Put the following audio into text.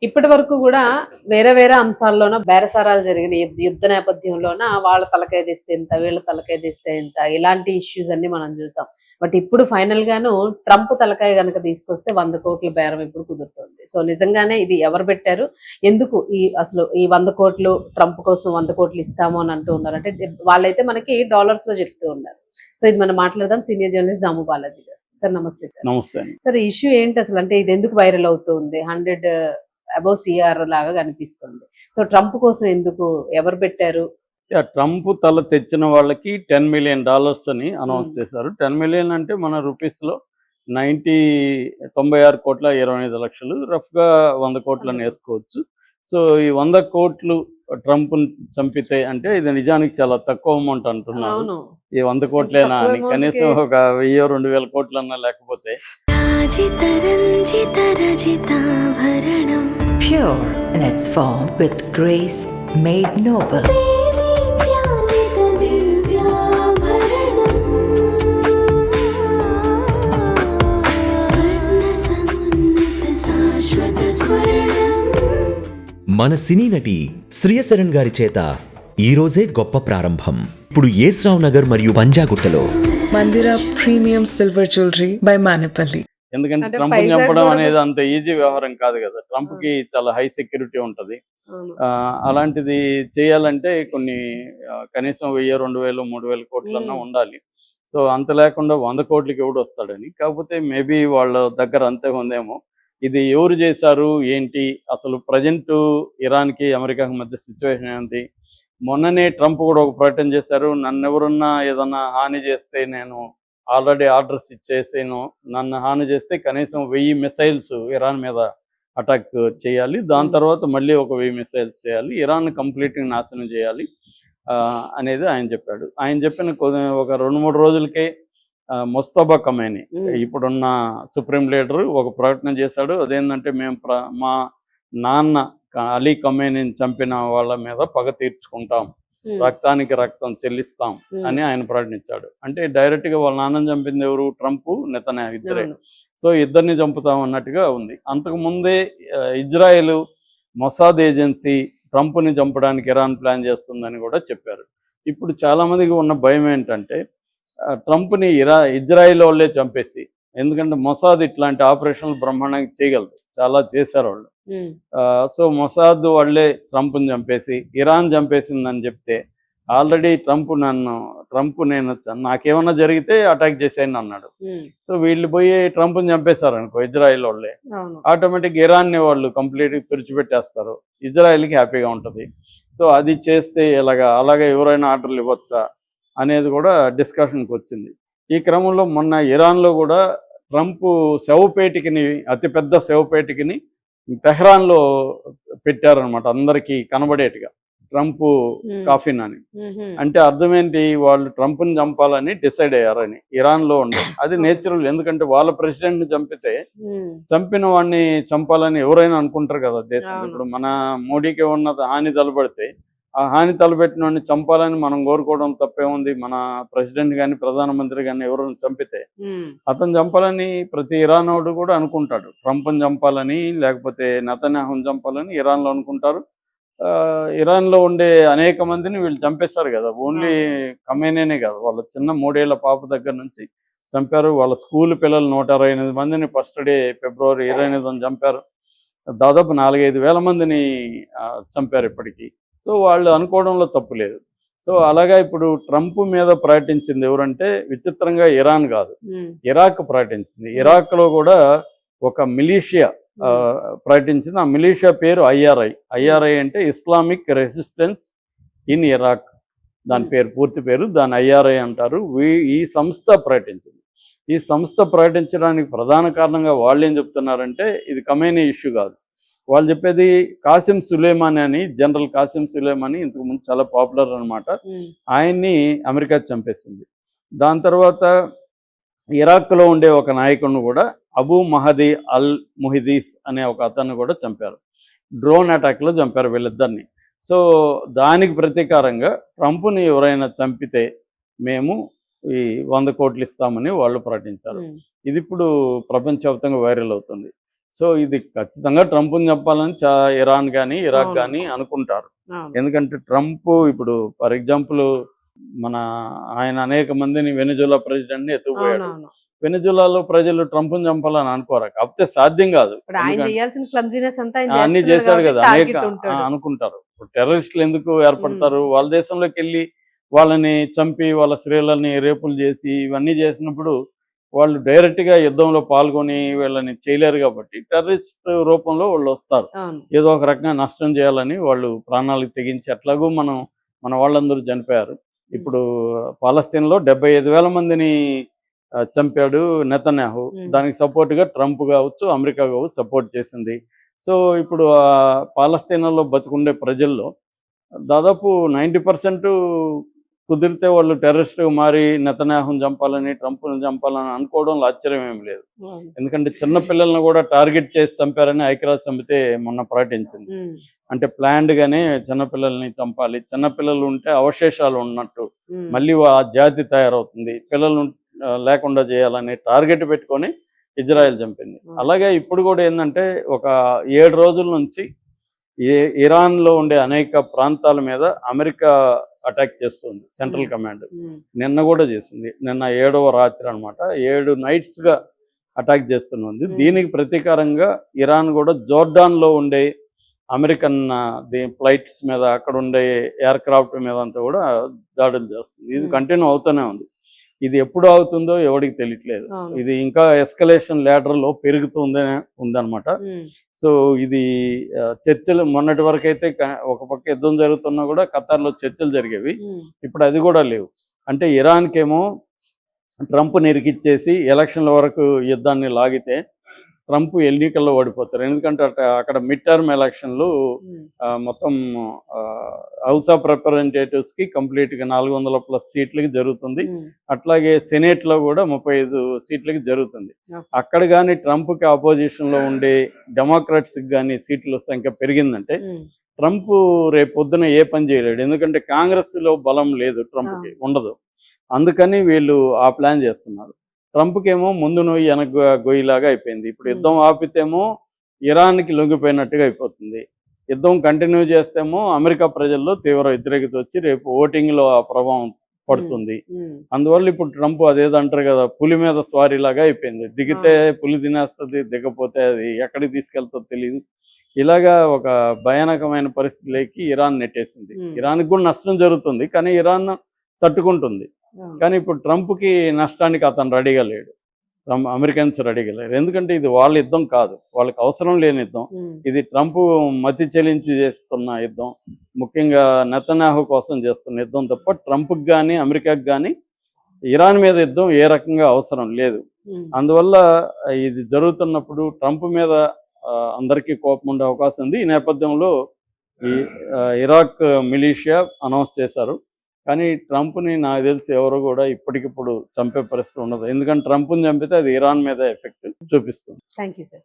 ఇప్పటి వరకు కూడా వేరే వేరే అంశాల్లోన బేరసారాలు జరిగిన యుద్ధ నేపథ్యంలోన వాళ్ళ తలకాయ తీస్తే ఇంత, వీళ్ళ తలకాయ తీస్తే ఇంత, ఇలాంటి ఇష్యూస్ అన్ని మనం చూసాం. బట్ ఇప్పుడు ఫైనల్ గాను ట్రంప్ తలకాయ గనక తీసుకొస్తే 100 కోట్ల బేరం ఇప్పుడు కుదురుతుంది. సో నిజంగానే ఇది ఎవరు పెట్టారు, ఎందుకు అసలు ఈ 100 కోట్లు ట్రంప్ కోసం 100 కోట్లు ఇస్తాము అని అంటూ ఉన్నారు. అంటే వాళ్ళైతే మనకి డాలర్స్ లో చెప్తూ ఉన్నారు. సో ఇది మనం మాట్లాడదాం. సీనియర్ జర్నలిస్ట్ దాము బాలాజీ గారు. సార్ నమస్తే. సార్ నమస్తే. సార్ ఇష్యూ ఏంటి అసలు, అంటే ఇది ఎందుకు వైరల్ అవుతుంది? 100 అబౌవ్ సిఆర్ లాగా కనిపిస్తుంది. సో ట్రంప్ కోసం ఎందుకు, ఎవరు పెట్టారు? ట్రంప్ తల తెచ్చిన వాళ్ళకి $10 మిలియన్ అని అనౌన్స్ చేశారు. 10 మిలియన్ అంటే మన రూపీస్లో 96 కోట్ల 25 లక్షలు, రఫ్గా 100 కోట్లని వేసుకోవచ్చు. సో ఈ 100 కోట్లు ట్రంప్ని చంపితే అంటే ఇది నిజానికి చాలా తక్కువ అమౌంట్ అంటున్నారు. ఈ 100 కోట్లేనా అని, కనీసం ఒక 1000-2000 కోట్లన్నా లేకపోతే. Pure in its form with grace made noble. మన సినీ నటి శ్రియశరణ్ గారి చేత ఈ రోజే గొప్ప ప్రారంభం. ఇప్పుడు యేస్రావ్ నగర్ మరియు పంజాగుట్టలో Mandira premium silver jewellery by Manepalli. ఎందుకంటే ట్రంప్ చంపడం అనేది అంత ఈజీ వ్యవహారం కాదు కదా. ట్రంప్ కి చాలా హై సెక్యూరిటీ ఉంటది. అలాంటిది చేయాలంటే కొన్ని కనీసం 1000-2000-3000 కోట్లన్నా ఉండాలి. సో అంత లేకుండా 100 కోట్లకి ఎవడు వస్తాడని. కాకపోతే మేబీ వాళ్ళ దగ్గర అంతే ఉందేమో. ఇది ఎవరు చేశారు ఏంటి, అసలు ప్రజెంట్ ఇరాన్కి అమెరికాకి మధ్య సిచ్యువేషన్ ఏంటి? మొన్ననే ట్రంప్ కూడా ఒక ప్రకటన చేశారు, నన్ను ఎవరున్నా ఏదన్నా హాని చేస్తే నేను ఆల్రెడీ ఆర్డర్స్ ఇచ్చేసాను, నన్ను హాని చేస్తే కనీసం 1000 మిసైల్స్ ఇరాన్ మీద అటాక్ చేయాలి, దాని తర్వాత మళ్ళీ ఒక 1000 మిసైల్స్ చేయాలి, ఇరాన్ కంప్లీట్గా నాశనం చేయాలి అనేది ఆయన చెప్పాడు. ఆయన చెప్పిన ఒక 2-3 రోజులకే ముస్తఫా ఖమేని ఇప్పుడున్న సుప్రీం లీడరు ఒక ప్రకటన చేశాడు. అదేంటంటే మేము మా నాన్న అలీ ఖమేనీని చంపిన వాళ్ళ మీద పగ తీర్చుకుంటాం, రక్తానికి రక్తం చెల్లిస్తాం అని ఆయన ప్రకటించాడు. అంటే డైరెక్ట్గా వాళ్ళ నాన్నని చంపింది ఎవరు? ట్రంప్, నెతన్యాహు ఇద్దరే. సో ఇద్దరిని చంపుతాం అన్నట్టుగా ఉంది. అంతకుముందే ఇజ్రాయెల్ మొసాద్ ఏజెన్సీ ట్రంప్ని చంపడానికి ఇరాన్ ప్లాన్ చేస్తుందని కూడా చెప్పారు. ఇప్పుడు చాలామందికి ఉన్న భయం ఏంటంటే ట్రంప్ని ఇజ్రాయిల్ వాళ్ళే చంపేసి, ఎందుకంటే మొసాద్ ఇట్లాంటి ఆపరేషన్లు బ్రహ్మాండంగా చేయగలదు, చాలా చేశారు వాళ్ళు. సో మొసాద్ వాళ్ళే ట్రంప్ని చంపేసి ఇరాన్ చంపేసిందని చెప్తే, ఆల్రెడీ ట్రంప్ నేను నాకేమన్నా జరిగితే అటాక్ చేసేయని అన్నాడు. సో వీళ్ళు పోయి ట్రంప్ని చంపేశారు అనుకో, ఇజ్రాయిల్ వాళ్ళే, ఆటోమేటిక్ ఇరాన్ని వాళ్ళు కంప్లీట్గా తుడిచిపెట్టేస్తారు, ఇజ్రాయిల్కి హ్యాపీగా ఉంటుంది. సో అది చేస్తే అలాగే ఎవరైనా ఆర్డర్లు ఇవ్వచ్చా అనేది కూడా డిస్కషన్కి వచ్చింది. ఈ క్రమంలో మొన్న ఇరాన్లో కూడా ట్రంప్ శవపేటికని, అతిపెద్ద శవపేటికని టెహ్రాన్లో పెట్టారనమాట, అందరికీ కనబడేట్టుగా ట్రంప్ కాఫిన్ అని. అంటే అర్థమేంటి, వాళ్ళు ట్రంప్ని చంపాలని డిసైడ్ అయ్యారని ఇరాన్లో ఉండే. అది నేచురల్, ఎందుకంటే వాళ్ళ ప్రెసిడెంట్ని చంపిన వాడిని చంపాలని ఎవరైనా అనుకుంటారు కదా దేశం. ఇప్పుడు మన మోడీకి ఉన్న హాని తలబడితే ఆ హాని తలపెట్టిన వాడిని చంపాలని మనం కోరుకోవడం తప్పేముంది? మన ప్రెసిడెంట్ కానీ ప్రధానమంత్రి కానీ ఎవరైనా చంపితే అతను చంపాలని ప్రతి ఇరానోడు కూడా అనుకుంటాడు. ట్రంప్ని చంపాలని, లేకపోతే నెతన్యాహుని చంపాలని ఇరాన్లో అనుకుంటారు. ఇరాన్లో ఉండే అనేక మందిని వీళ్ళు చంపేస్తారు కదా. ఓన్లీ ఖమేనీనే కాదు, వాళ్ళ చిన్న 3 ఏళ్ల పాప దగ్గర నుంచి చంపారు. వాళ్ళ స్కూల్ పిల్లలు 128 మందిని ఫస్ట్ డే ఫిబ్రవరి 28న చంపారు. దాదాపు 4-5 వేల మందిని చంపారు ఇప్పటికీ. సో వాళ్ళు అనుకోవడంలో తప్పు లేదు. సో అలాగా ఇప్పుడు ట్రంప్ మీద ప్రకటించింది ఎవరంటే విచిత్రంగా ఇరాన్ కాదు, ఇరాక్ ప్రకటించింది. ఇరాక్లో కూడా ఒక మిలీషియా ప్రకటించింది. ఆ మిలీషియా పేరు ఐఆర్ఐ అంటే ఇస్లామిక్ రెసిస్టెన్స్ ఇన్ ఇరాక్, దాని పేరు, పూర్తి పేరు దాని ఐఆర్ఐ అంటారు. ఈ సంస్థ ప్రకటించింది. ఈ సంస్థ ప్రకటించడానికి ప్రధాన కారణంగా వాళ్ళు ఏం చెప్తున్నారంటే ఇది ఖమేనీ ఇష్యూ కాదు. వాళ్ళు చెప్పేది కాసిం సులేమానీ అని, జనరల్ కాసిం సులేమానీ ఇంతకుముందు చాలా పాపులర్ అనమాట. ఆయన్ని అమెరికా చంపేసింది. దాని తర్వాత ఇరాక్లో ఉండే ఒక నాయకుడిని కూడా, అబూ మహదీ అల్ ముహిదీస్ అనే ఒక అతన్ని కూడా చంపారు. డ్రోన్ అటాక్లో చంపారు వీళ్ళిద్దరిని. సో దానికి ప్రతీకారంగా ట్రంప్ని ఎవరైనా చంపితే మేము ఈ 100 కోట్లు ఇస్తామని వాళ్ళు ప్రకటించారు. ఇది ఇప్పుడు ప్రపంచవ్యాప్తంగా వైరల్ అవుతుంది. సో ఇది ఖచ్చితంగా ట్రంప్ని చంపాలని ఇరాన్ కానీ ఇరాక్ అవును. కానీ అనుకుంటారు. అవును. ఎందుకంటే ట్రంప్ ఇప్పుడు ఫర్ ఎగ్జాంపుల్ ఆయన అనేక మందిని వెనిజులా ప్రెసిడెంట్ని ఎత్తుకుపోయాడు. అవునవును. వెనిజులాలో ప్రజలు ట్రంప్ని చంపాలని అనుకోరు, కాకపోతే సాధ్యం కాదు. ఇప్పుడు ఆయన ఎందుకంటే చేయాల్సిన క్లమ్జీనెస్ అంతా ఆయన అన్ని చేస్తున్నారు చేశాడు కాబట్టి కదా, అనేక టార్గెట్ ఉంటాడు. అనుకుంటారు. ఇప్పుడు టెర్రరిస్టులు ఎందుకు ఏర్పడతారు? వాళ్ళ దేశంలోకి వెళ్ళి వాళ్ళని చంపి వాళ్ళ స్త్రీలని రేపులు చేసి ఇవన్నీ చేసినప్పుడు వాళ్ళు డైరెక్ట్గా యుద్ధంలో పాల్గొని వీళ్ళని చేయలేరు కాబట్టి టెర్రరిస్ట్ రూపంలో వాళ్ళు వస్తారు. అవును. ఏదో ఒక రకంగా నష్టం చేయాలని వాళ్ళు ప్రాణాలకు తెగించి ఎట్లాగూ మన వాళ్ళందరూ చనిపోయారు. ఇప్పుడు పాలస్తీన్లో 75,000 మందిని చంపాడు నెతన్యాహు. దానికి సపోర్ట్గా ట్రంప్ కావచ్చు, అమెరికా కావచ్చు సపోర్ట్ చేసింది. సో ఇప్పుడు పాలస్తీనాలో బతుకుండే ప్రజల్లో దాదాపు 90% కుదిరితే వాళ్ళు టెర్రరిస్ట్గా మారి నెతన్యాహుని చంపాలని, ట్రంప్ని చంపాలని అనుకోవడంలో ఆశ్చర్యం ఏమి లేదు. అవును. ఎందుకంటే చిన్న పిల్లలను కూడా టార్గెట్ చేసి చంపారని ఐక్యరాజ్య సమితి మొన్న ప్రకటించింది. ఉమ్. అంటే ప్లాన్డ్గానే చిన్నపిల్లల్ని చంపాలి, చిన్నపిల్లలు ఉంటే అవశేషాలు ఉన్నట్టు ఉమ్. మళ్ళీ ఆ జాతి తయారవుతుంది, పిల్లలు లేకుండా చేయాలని టార్గెట్ పెట్టుకొని ఇజ్రాయెల్ చంపింది. అలాగే ఇప్పుడు కూడా ఏంటంటే ఒక 7 రోజుల నుంచి ఇరాన్లో ఉండే అనేక ప్రాంతాల మీద అమెరికా అటాక్ చేస్తుంది సెంట్రల్ కమాండ్. ఉమ్. నిన్న కూడా చేసింది, నిన్న 7వ రాత్రి అనమాట, 7 నైట్స్గా అటాక్ చేస్తుంది. దీనికి ప్రతీకారంగా ఇరాన్ కూడా జోర్డాన్లో ఉండే అమెరికన్ ఫ్లైట్స్ మీద, అక్కడ ఉండే ఎయిర్ క్రాఫ్ట్ మీద అంతా కూడా దాడులు చేస్తుంది. ఇది కంటిన్యూ అవుతూనే ఉంది. ఇది ఎప్పుడు అవుతుందో ఎవరికి తెలియట్లేదు. అవును. ఇది ఇంకా ఎస్కలేషన్ ల్యాడర్లో పెరుగుతుందనే ఉందన్నమాట. ఉమ్. సో ఇది చర్చలు మొన్నటి వరకు అయితే ఒక పక్క యుద్ధం జరుగుతున్నా కూడా ఖతార్లో చర్చలు జరిగేవి. ఉమ్. ఇప్పుడు అది కూడా లేవు. అంటే ఇరాన్కేమో ట్రంప్ నిరికిచ్చేసి ఎలక్షన్ల వరకు యుద్ధాన్ని లాగితే ట్రంప్ ఎన్నికల్లో ఓడిపోతారు. ఎందుకంటే అక్కడ మిడ్ టర్మ్ ఎలక్షన్లు ఉమ్. మొత్తం హౌస్ ఆఫ్ రిప్రజెంటేటివ్స్కి కంప్లీట్గా 400+ సీట్లకి జరుగుతుంది. ఉమ్. అట్లాగే సెనేట్లో కూడా 35 సీట్లకి జరుగుతుంది. Okay. అక్కడ కానీ ట్రంప్కి ఆపోజిషన్లో ఉండే డెమోక్రాట్స్కి కానీ సీట్ల సంఖ్య పెరిగిందంటే ఉమ్. ట్రంప్ రేపు పొద్దున ఏ పని చేయలేడు. ఎందుకంటే కాంగ్రెస్లో బలం లేదు, ట్రంప్కి ఉండదు. అందుకని వీళ్ళు ఆ ప్లాన్ చేస్తున్నారు. ట్రంప్కి ఏమో ముందు నొయ్యి వెనక గొయ్యిలాగా అయిపోయింది. ఇప్పుడు యుద్ధం ఆపితేమో ఇరాన్కి లొంగిపోయినట్టుగా అయిపోతుంది, యుద్ధం కంటిన్యూ చేస్తేమో అమెరికా ప్రజల్లో తీవ్ర వ్యతిరేకత వచ్చి రేపు ఓటింగ్లో ఆ ప్రభావం పడుతుంది. ఉమ్. అందువల్ల ఇప్పుడు ట్రంప్ అదేదో అంటారు కదా, పులి మీద స్వారీలాగా అయిపోయింది. దిగితే పులి తినేస్తుంది, దిగపోతే అది ఎక్కడికి తీసుకెళ్తుందో తెలియదు. ఇలాగా ఒక భయానకమైన పరిస్థితిలోకి ఇరాన్ నెట్టేసింది. ఇరాన్కి కూడా నష్టం జరుగుతుంది, కానీ ఇరాన్ తట్టుకుంటుంది. అవును. కానీ ఇప్పుడు ట్రంప్కి నష్టానికి అతను రెడీగా లేడు, అమెరికన్స్ రెడీగా లేరు. ఎందుకంటే ఇది వాళ్ళ యుద్ధం కాదు, వాళ్ళకి అవసరం లేని యుద్ధం. ఉమ్. ఇది ట్రంప్ మతి చెలించి చేస్తున్న యుద్ధం, ముఖ్యంగా నెతన్యాహు కోసం చేస్తున్న యుద్ధం తప్ప ట్రంప్కి కానీ అమెరికాకి కానీ ఇరాన్ మీద యుద్ధం ఏ రకంగా అవసరం లేదు. ఉమ్. అందువల్ల ఇది జరుగుతున్నప్పుడు ట్రంప్ మీద అందరికీ కోపం ఉండే అవకాశం ఉంది. ఈ నేపథ్యంలో ఈ ఇరాక్ మిలీషియా అనౌన్స్ చేశారు. కానీ ట్రంప్ని నాకు తెలిసి ఎవరు కూడా ఇప్పటికిప్పుడు చంపే పరిస్థితి ఉండదు. ఎందుకంటే ట్రంప్ని చంపితే అది ఇరాన్ మీద ఎఫెక్ట్ చూపిస్తుంది. Thank you sir.